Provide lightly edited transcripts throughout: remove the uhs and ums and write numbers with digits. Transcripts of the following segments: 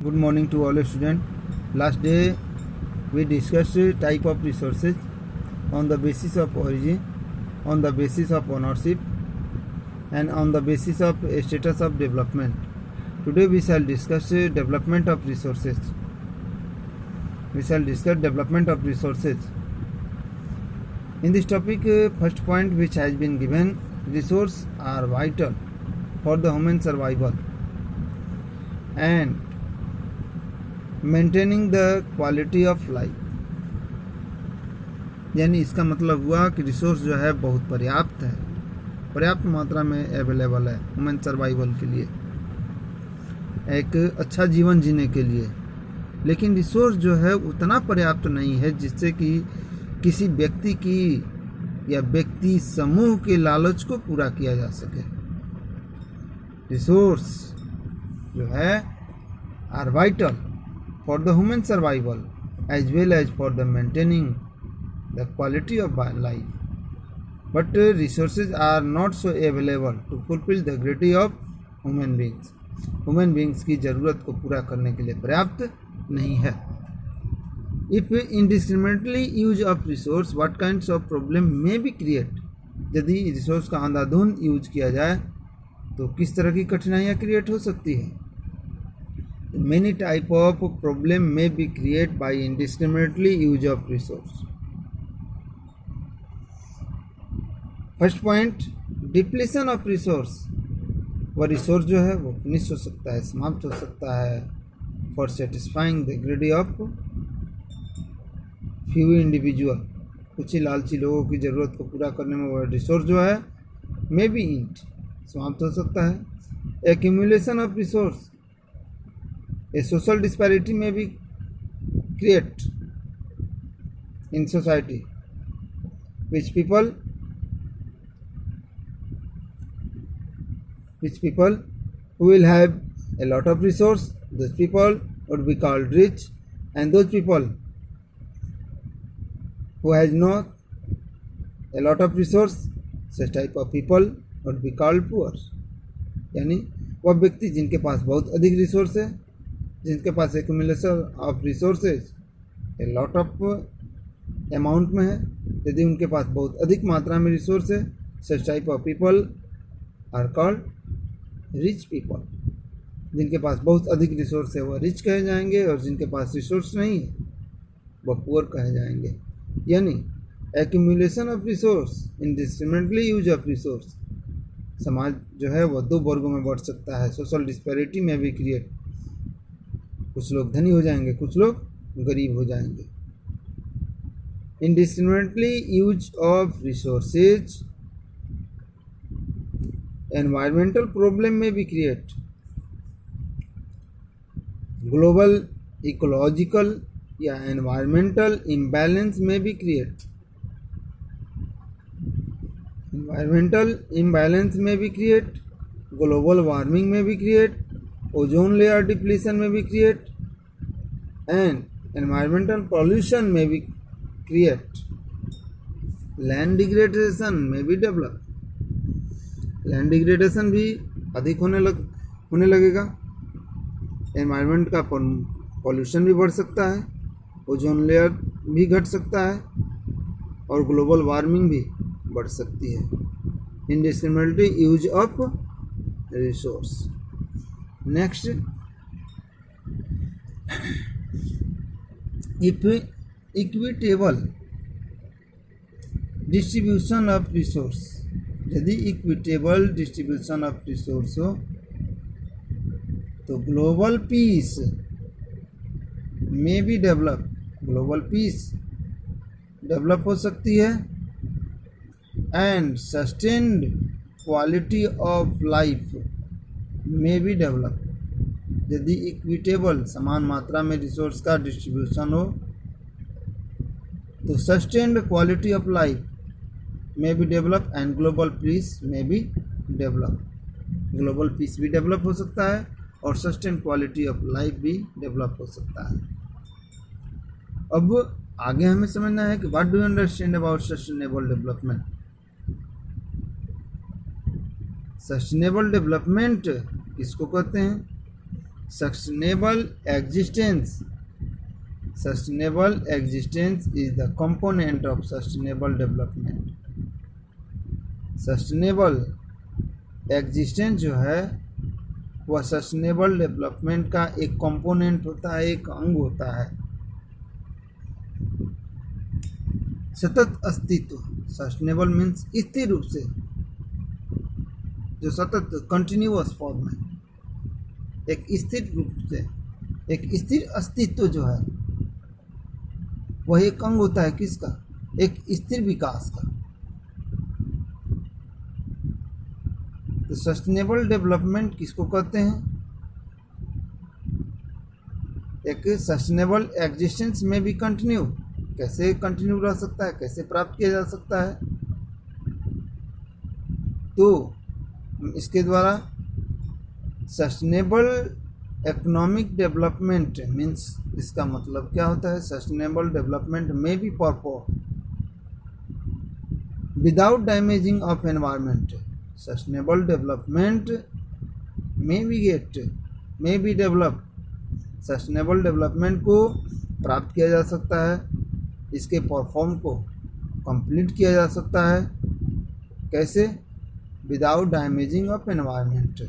Good morning to all students. Last day we discussed type of resources on the basis of origin, on the basis of ownership, and on the basis of status of development. Today we shall discuss development of resources. We shall discuss development of resources. In this topic, first point which has been given, resources are vital for the human survival and maintaining the quality of life. यानी इसका मतलब हुआ कि resource जो है बहुत पर्याप्त है, पर्याप्त मात्रा में अवेलेबल है ह्यूमन सर्वाइवल के लिए, एक अच्छा जीवन जीने के लिए। लेकिन रिसोर्स जो है उतना पर्याप्त नहीं है जिससे कि किसी व्यक्ति की या व्यक्ति समूह के लालच को पूरा किया जा सके। रिसोर्स जो है are vital for the human survival as well as for the maintaining the quality of life, but resources are not so available to fulfill the greedy of human beings. Human beings की ज़रूरत को पूरा करने के लिए पर्याप्त नहीं है। If indiscriminately use of resource, what kinds of problem may be create? यदि रिसोर्स का अंधाधुंध यूज किया जाए तो किस तरह की कठिनाइयाँ क्रिएट हो सकती है। Many type of problem may be created by indiscriminately use of resource. First point, depletion of resource. वह रिसोर्स जो है वो फिनिश हो सकता है, समाप्त हो सकता है for satisfying the greed of few individual. कुछ ही लालची लोगों की ज़रूरत को पूरा करने में वह रिसोर्स जो है may be end, समाप्त हो सकता है। Accumulation of resource. A social disparity may be create in society, which people who will have a lot of resource, those people would be called rich, and those people who has not a lot of resource, such type of people would be called poor. यानी वह व्यक्ति जिनके पास बहुत अधिक resource है, जिनके पास accumulation of resources a lot of amount में है, यदि उनके पास बहुत अधिक मात्रा में रिसोर्स है, such type of people are called rich people. जिनके पास बहुत अधिक रिसोर्स है वह रिच कहे जाएंगे, और जिनके पास रिसोर्स नहीं है वह पुअर कहे जाएंगे। यानी accumulation of resource, indiscriminately use of resource, समाज जो है वह दो वर्गों में बढ़ सकता है। सोशल डिस्पैरिटी में भी क्रिएट, कुछ लोग धनी हो जाएंगे, कुछ लोग गरीब हो जाएंगे। Indiscriminately use of resources, environmental problem में भी क्रिएट, ग्लोबल इकोलॉजिकल या एनवायरमेंटल इम्बैलेंस में भी क्रिएट, एनवायरमेंटल इम्बैलेंस में भी क्रिएट, ग्लोबल वार्मिंग में भी क्रिएट, ओजोन लेयर डिप्लीशन में भी क्रिएट, एंड एनवायरमेंटल पॉल्यूशन में भी क्रिएट, लैंड डिग्रेडेशन में भी डेवलप। लैंड डिग्रेडेशन भी अधिक होने लगेगा, एनवायरमेंट का पॉल्यूशन भी बढ़ सकता है, ओजोन लेयर भी घट सकता है, और ग्लोबल वार्मिंग भी बढ़ सकती है। Indiscriminately use of resource. Next, equitable distribution of resource. यदि इक्विटेबल डिस्ट्रीब्यूशन ऑफ रिसोर्स हो तो ग्लोबल पीस में भी डेवलप, ग्लोबल पीस डेवलप हो सकती है, and sustained quality of life में भी डेवलप। यदि इक्विटेबल, समान मात्रा में रिसोर्स का डिस्ट्रीब्यूशन हो तो सस्टेन्ड क्वालिटी ऑफ लाइफ में भी डेवलप, एंड ग्लोबल पीस में भी डेवलप। ग्लोबल पीस भी डेवलप हो सकता है और सस्टेन्ड क्वालिटी ऑफ लाइफ भी डेवलप हो सकता है। अब आगे हमें समझना है कि what do you understand about sustainable development. Sustainable development किसको कहते हैं? sustainable existence. Sustainable existence is the component of sustainable development. Sustainable existence जो है वह सस्टेनेबल डेवलपमेंट का एक कंपोनेंट होता है, एक अंग होता है। सतत अस्तित्व, सस्टेनेबल मीन्स स्थिर रूप से, जो सतत कंटिन्यूअस फॉर्म में, एक स्थिर रूप से, एक स्थिर अस्तित्व जो है वह एक अंग होता है किसका? एक स्थिर विकास का। तो सस्टेनेबल डेवलपमेंट किसको कहते हैं? एक सस्टेनेबल एग्जिस्टेंस में भी कंटिन्यू, कैसे कंटिन्यू रह सकता है, कैसे प्राप्त किया जा सकता है? तो इसके द्वारा सस्टेनेबल इकोनॉमिक डेवलपमेंट मीन्स, इसका मतलब क्या होता है? सस्टेनेबल डेवलपमेंट में be perform without damaging of environment. Sustainable development में बी डेवलप, सस्टेनेबल डेवलपमेंट को प्राप्त किया जा सकता है, इसके परफॉर्म को कंप्लीट किया जा सकता है। कैसे? विदाउट डैमेजिंग ऑफ एनवायरनमेंट,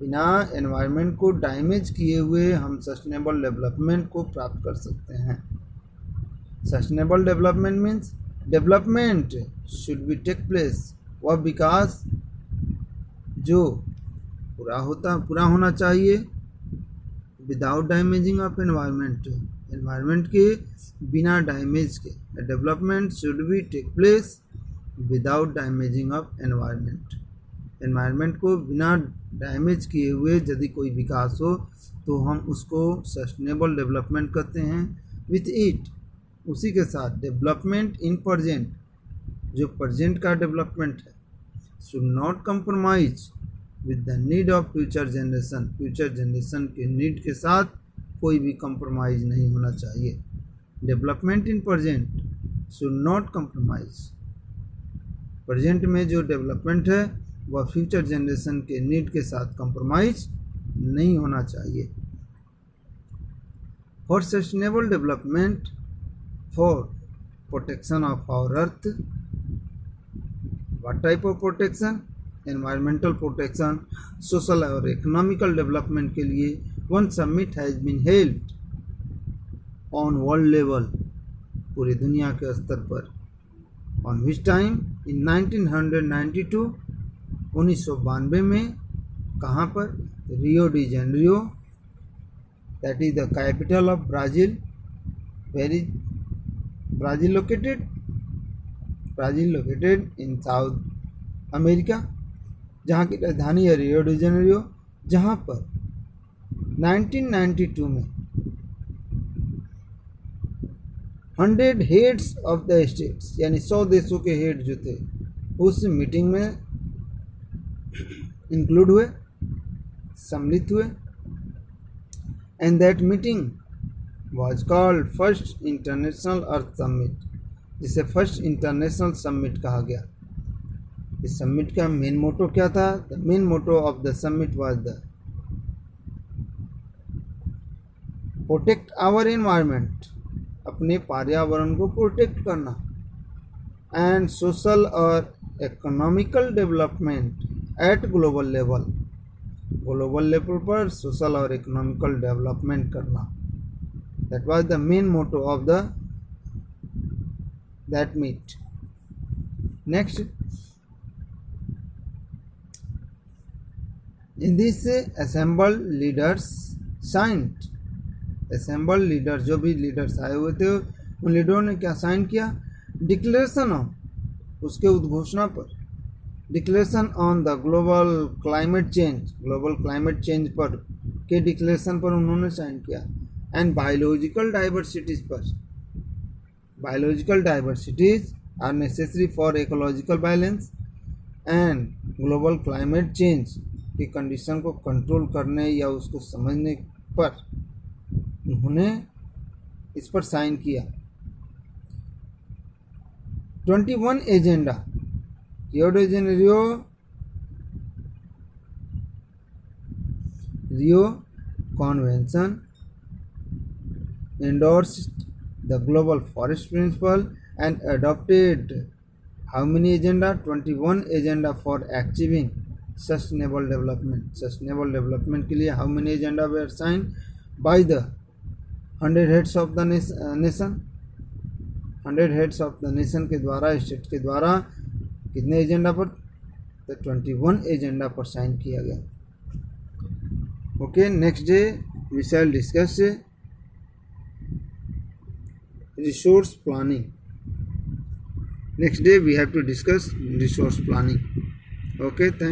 बिना एनवायरनमेंट को डैमेज किए हुए हम सस्टेनेबल डेवलपमेंट को प्राप्त कर सकते हैं। Sustainable development means development should be take place, वह विकास जो पूरा होना चाहिए without damaging of environment, environment के बिना डैमेज के। Development should be take place without damaging of environment, environment को बिना डैमेज किए हुए यदि कोई विकास हो तो हम उसको सस्टेनेबल डेवलपमेंट कहते हैं। विथ इट, उसी के साथ, डेवलपमेंट इन प्रेजेंट, जो प्रेजेंट का डेवलपमेंट है, should not compromise with the need of future generation, future generation के नीड के साथ कोई भी कंप्रोमाइज नहीं होना चाहिए। Development in present should not compromise, present में जो डेवलपमेंट है वह फ्यूचर जनरेशन के नीड के साथ कंप्रोमाइज नहीं होना चाहिए। For sustainable development, for protection of our earth, what type of protection? Environmental protection, social और economical development के लिए one summit has been held on world level, पूरी दुनिया के स्तर पर। On which time? In 1992, 1992 में। कहाँ पर? Rio de Janeiro, that is the capital of Brazil. Where is Brazil located? Brazil located in south America, जहाँ की राजधानी है रियो डी जेनेरियो, जहाँ पर 1992 में 100 हेड्स ऑफ द स्टेट्स, यानी 100 देशों के हेड जो थे उस मीटिंग में इंक्लूड हुए, सम्मिलित हुए। And that meeting was called first international earth summit, जिसे फर्स्ट इंटरनेशनल समिट कहा गया। इस समिट का मेन मोटो क्या था? The main motto of the summit was the protect our environment, अपने पर्यावरण को प्रोटेक्ट करना, एंड सोशल और economical development at global level, global level पर सोशल और इकोनॉमिकल डेवलपमेंट करना। That was the main motto of the that meet. Next, in this assembled leaders signed, assembled leaders, जो भी लीडर्स आए हुए थे उन लीडरों ने क्या साइन किया? डिक्लेरेशन ऑन, उसके उद्घोषणा पर, declaration on the global climate change, global climate change पर के डिक्लेरेशन पर उन्होंने साइन किया। एंड बायोलॉजिकल डाइवर्सिटीज पर, biological diversities are necessary for ecological balance and global climate change की कंडीशन को कंट्रोल करने या उसको समझने पर उन्होंने इस पर साइन किया। 21 agenda, Rio de Janeiro convention endorsed the global forest principle and adopted how many agenda? 21 agenda for achieving sustainable development. Sustainable development के लिए how many agenda were signed by the 100 heads of the nation? 100 heads of the nation के द्वारा, state के द्वारा कितने agenda पर? तो 21 agenda पर साइन किया गया. Okay, next day we shall discuss resource planning. Next day we have to discuss resource planning. Okay, thank